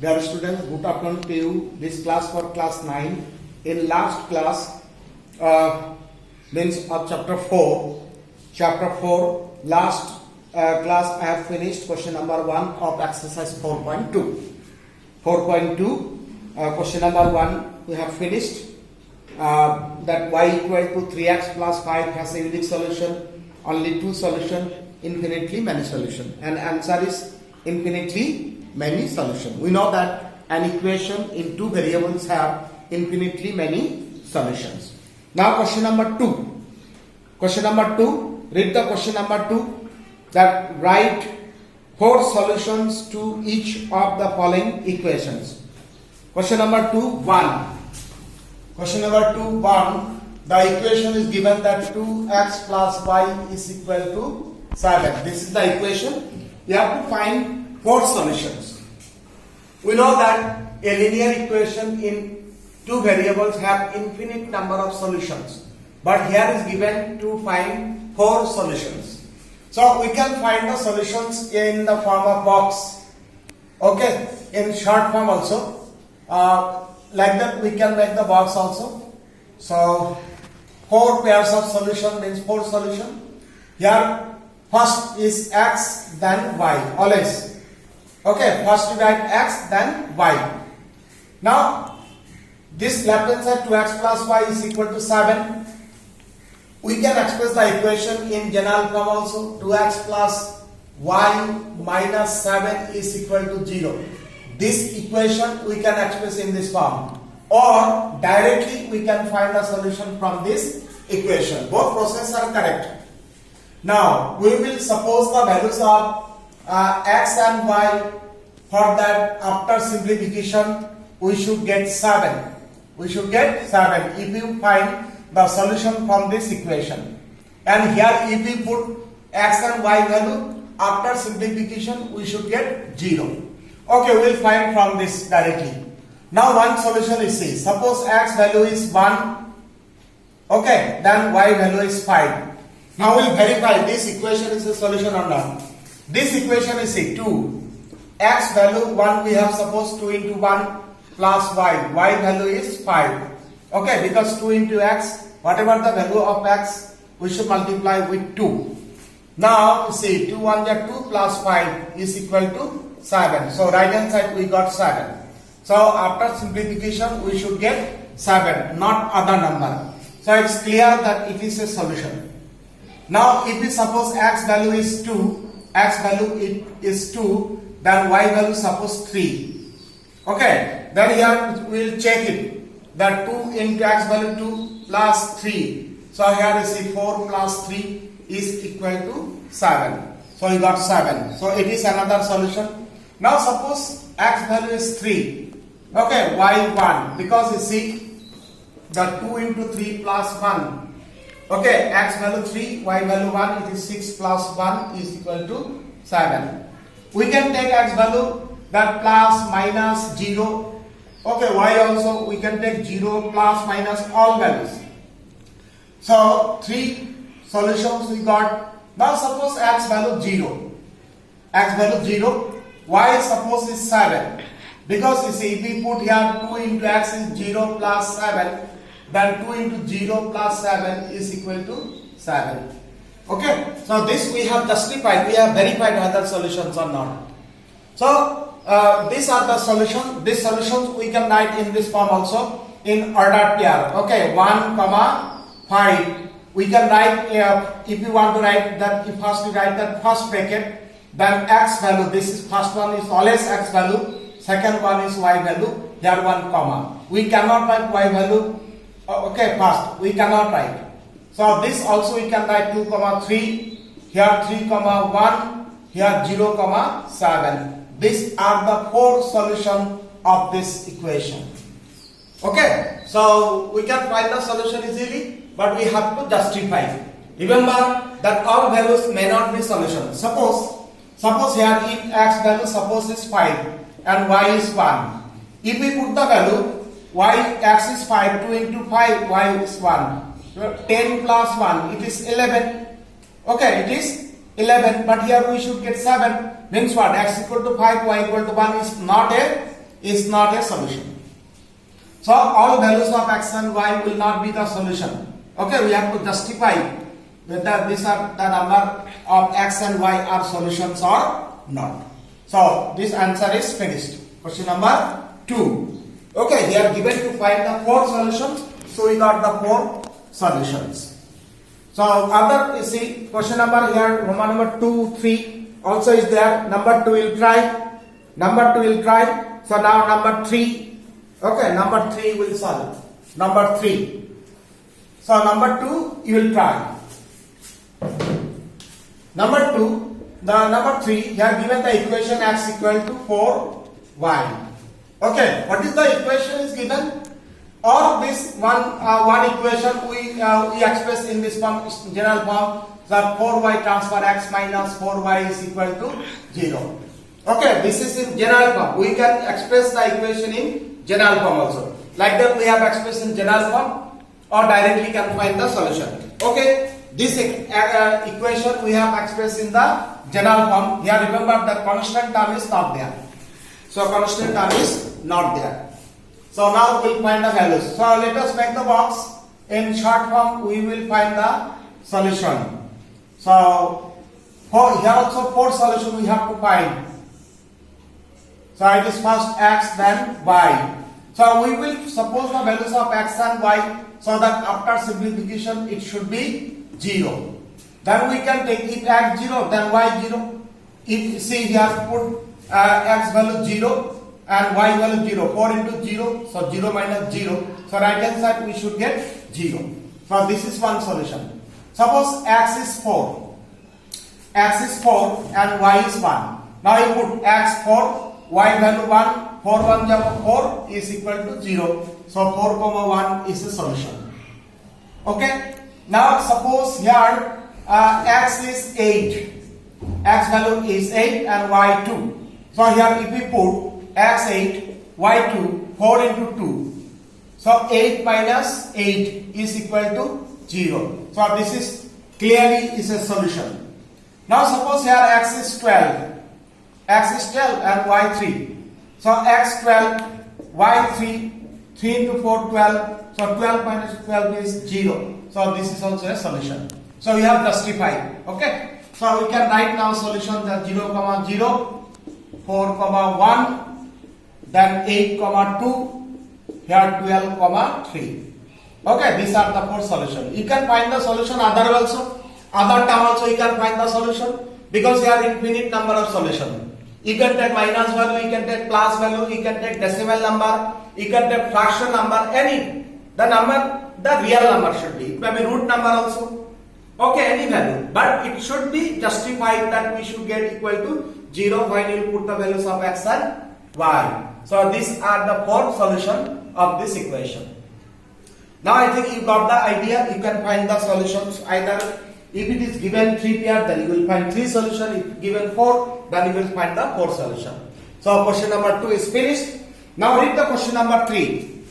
Dear students, good afternoon to you. This class for class 9. In last class, means of chapter 4. Chapter 4, last class I have finished question number 1 of exercise 4.2. 4.2, question number 1 we have finished. That y equal to 3x plus 5 has a unique solution, only two solution, infinitely many solution, and answer is infinitely many solution. We know that an equation in two variables have infinitely many solutions. Now question number 2. Question number 2, read the question number 2, that write 4 solutions to each of the following equations. Question number 2, 1. Question number 2, 1. The equation is given that 2x plus y is equal to 7. This is the equation. You have to find 4 solutions. We know that a linear equation in two variables have infinite number of solutions. But here is given to find 4 solutions. So we can find the solutions in the form of box. Okay, in short form also. Like that we can make the box also. So 4 pairs of solution means 4 solution. Here first is x then y, always. Okay, first we write x then y. Now this left hand side 2x plus y is equal to 7. We can express the equation in general form also. 2x plus y minus 7 is equal to 0. This equation we can express in this form, or directly we can find the solution from this equation. Both processes are correct. Now we will suppose the values of x and y. For that, after simplification we should get 7. We should get 7 if you find the solution from this equation. And here if we put x and y value, after simplification we should get 0. Okay, we will find from this directly. Now one solution is C. Suppose x value is 1. Okay, then y value is 5. Now we will verify this equation is a solution or not. This equation is C. 2. X value 1 we have suppose 2 into 1 plus y. Y value is 5. Okay, because 2 into x, whatever the value of x, we should multiply with 2. Now see, 2 1 is 2 plus 5 is equal to 7. So right hand side we got 7. So after simplification we should get 7, not other number. So it's clear that it is a solution. Now if we suppose x value is 2, x value is 2, then y value suppose 3. Okay, then here we will check it. That 2 into x value 2 plus 3. So here is 4 plus 3 is equal to 7. So you got 7. So it is another solution. Now suppose x value is 3. Okay, y 1. Because you see the 2 into 3 plus 1. Okay, x value 3, y value 1, it is 6 plus 1 is equal to 7. We can take x value that plus minus 0. Okay, y also we can take 0 plus minus all values. So 3 solutions we got. Now suppose x value 0. X value 0. Y suppose is 7. Because you see, if we put here 2 into x is 0 plus 7, then 2 into 0 plus 7 is equal to 7. Okay, so this we have justified, we have verified whether solutions or not. So these are the solutions. These solutions we can write in this form also in ordered pair. Okay, 1, 5. We can write, if you want to write that, if first we write that first bracket, then x value, this is first one is always x value, second one is y value, here 1 comma. We cannot write y value, okay, first, we cannot write. So this also we can write 2, 3, here 3, 1, here 0, 7. These are the 4 solutions of this equation. Okay, so we can find the solution easily, but we have to justify. Remember that all values may not be solution. Suppose here if x value suppose is 5 and y is 1. If we put the value x is 5, 2 into 5, y is 1. 10 plus 1, it is 11. Okay, it is 11, but here we should get 7. Means what? X equal to 5, y equal to 1 is not a is not a solution. So all values of x and y will not be the solution. Okay, we have to justify whether these are the number of x and y are solutions or not. So this answer is finished. Question number 2. Okay, here given to find the 4 solutions. So we got the 4 solutions. So other, you see, question number here, Roman number 2, 3 also is there. Number 2 will try. Number 2 will try. So now number 3. Okay, number 3 will solve. Number 3. So number 2 you will try. Number 2, the number 3, here given the equation x equal to 4y. Okay, what is the equation is given? Or this one equation we express in this form, general form, that 4y transfer x minus 4y is equal to 0. Okay, this is in general form. We can express the equation in general form also. Like that we have expressed in general form, or directly can find the solution. Okay, this equation we have expressed in the general form. Here remember the constant term is not there. So constant term is not there. So now we will find the values. So let us make the box. In short form we will find the solution. So here also 4 solutions we have to find. So it is first x then y. So we will suppose the values of x and y, so that after simplification it should be 0. Then we can take if x 0 then y 0. If see here put x value 0 and y value 0. 4 into 0, so 0 minus 0. So right hand side we should get 0. So this is one solution. Suppose x is 4. X is 4 and y is 1. Now you put x 4. Y value 1, 4 1 4 is equal to 0. So 4 comma 1 is a solution. Okay. Now suppose here x is 8. X value is 8 and y 2. So here if we put x 8, y 2, 4 into 2. So 8 minus 8 is equal to 0. So this is clearly is a solution. Now suppose here x is 12. X is 12 and y 3. So x 12, y 3, 3 into 4 12. So 12 minus 12 is 0. So this is also a solution. So we have justified. Okay. So we can write now solution that 0 comma 0, 4 comma 1, then 8 comma 2, here 12 comma 3. Okay, these are the 4 solutions. You can find the solution other also. Other term also you can find the solution, because here are infinite number of solutions. You can take minus value, you can take plus value, you can take decimal number, you can take fraction number, any. The number, the real number should be. It may be root number also. Okay, any value. But it should be justified that we should get equal to 0 when you put the values of x and y. So these are the 4 solutions of this equation. Now I think you got the idea. You can find the solutions either. If it is given 3 pair, then you will find 3 solutions. If given 4, then you will find the 4 solution. So question number 2 is finished. Now read the question number 3.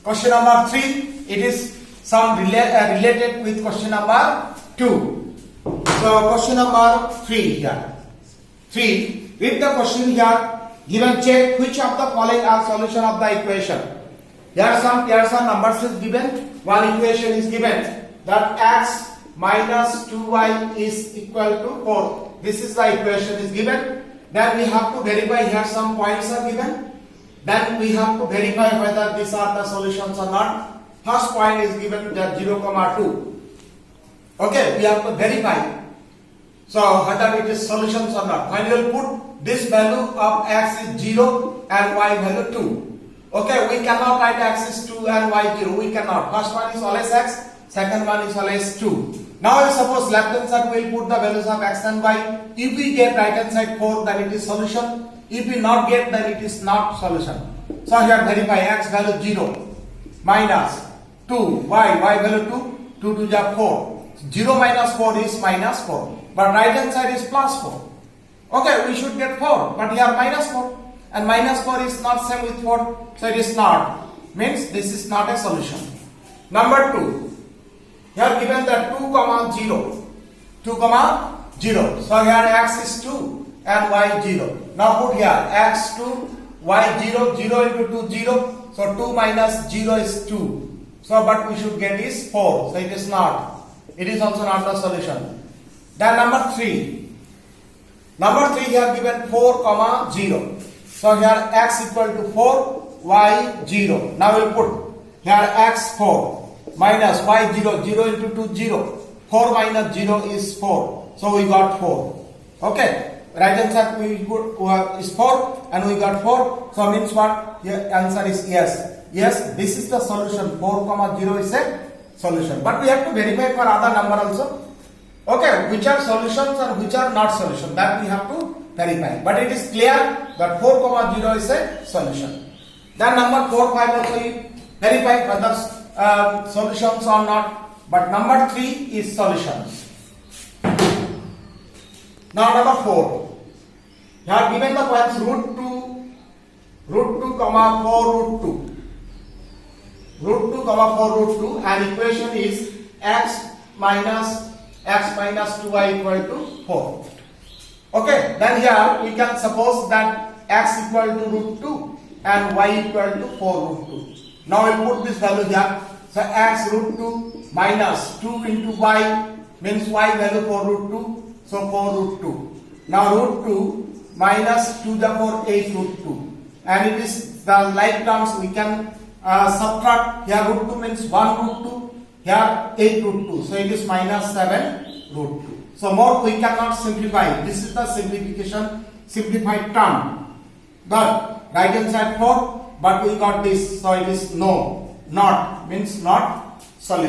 Question number 3, it is some related with question number 2. So question number 3 here. 3, read the question here. Given check which of the following are solution of the equation. Here some pairs of numbers is given. One equation is given that x minus 2y is equal to 4. This is the equation is given. Then we have to verify, here some points are given. Then we have to verify whether these are the solutions or not. First point is given that 0, 2. Okay, we have to verify. So whether it is solutions or not. When you will put this value of x is 0 and y value 2. Okay, we cannot write x is 2 and y 0. We cannot. First one is always x. Second one is always 2. Now suppose left hand side we will put the values of x and y. If we get right hand side 4, then it is solution. If we not get, then it is not solution. So here verify x value 0 minus 2 y value 2 2 to 4. 0 minus 4 is minus 4. But right hand side is plus 4. Okay, we should get 4, but here minus 4. And minus 4 is not same with 4. So it is not. Means this is not a solution. Number 2. Here given that 2 comma 0. 2 comma 0. So here x is 2 and y 0. Now put here x 2 y 0, 0 into 2, 0. So 2 minus 0 is 2. So but we should get is 4. So it is not. It is also not the solution. Then number 3. Number 3 here given 4 comma 0. So here x equal to 4, y 0. Now we'll put here x 4 minus y 0, 0 into 2, 0. 4 minus 0 is 4. So we got 4. Okay. Right answer we put is 4 and we got 4. So means what? Here answer is yes. Yes, this is the solution. 4 comma 0 is a solution. But we have to verify for other number also. Okay, which are solutions and which are not solution, that we have to verify. But it is clear that 4 comma 0 is a solution. Then number 4, 5 also you verify whether solutions or not. But number 3 is solutions. Now number 4. You have given the points root 2 comma 4 root 2. Root 2 comma 4 root 2 and equation is x minus 2y equal to 4. Okay, then here we can suppose that x equal to root 2 and y equal to 4 root 2. Now we put this value here. So x root 2 minus 2 into y means y value 4 root 2. So 4 root 2. Now root 2 minus 2 the 4 8 root 2. And it is the like terms we can subtract. Here root 2 means 1 root 2. Here 8 root 2. So it is minus 7 root 2. So more we cannot simplify. This is the simplified term. But right hand side 4. But we got this. So it is no. Not means not.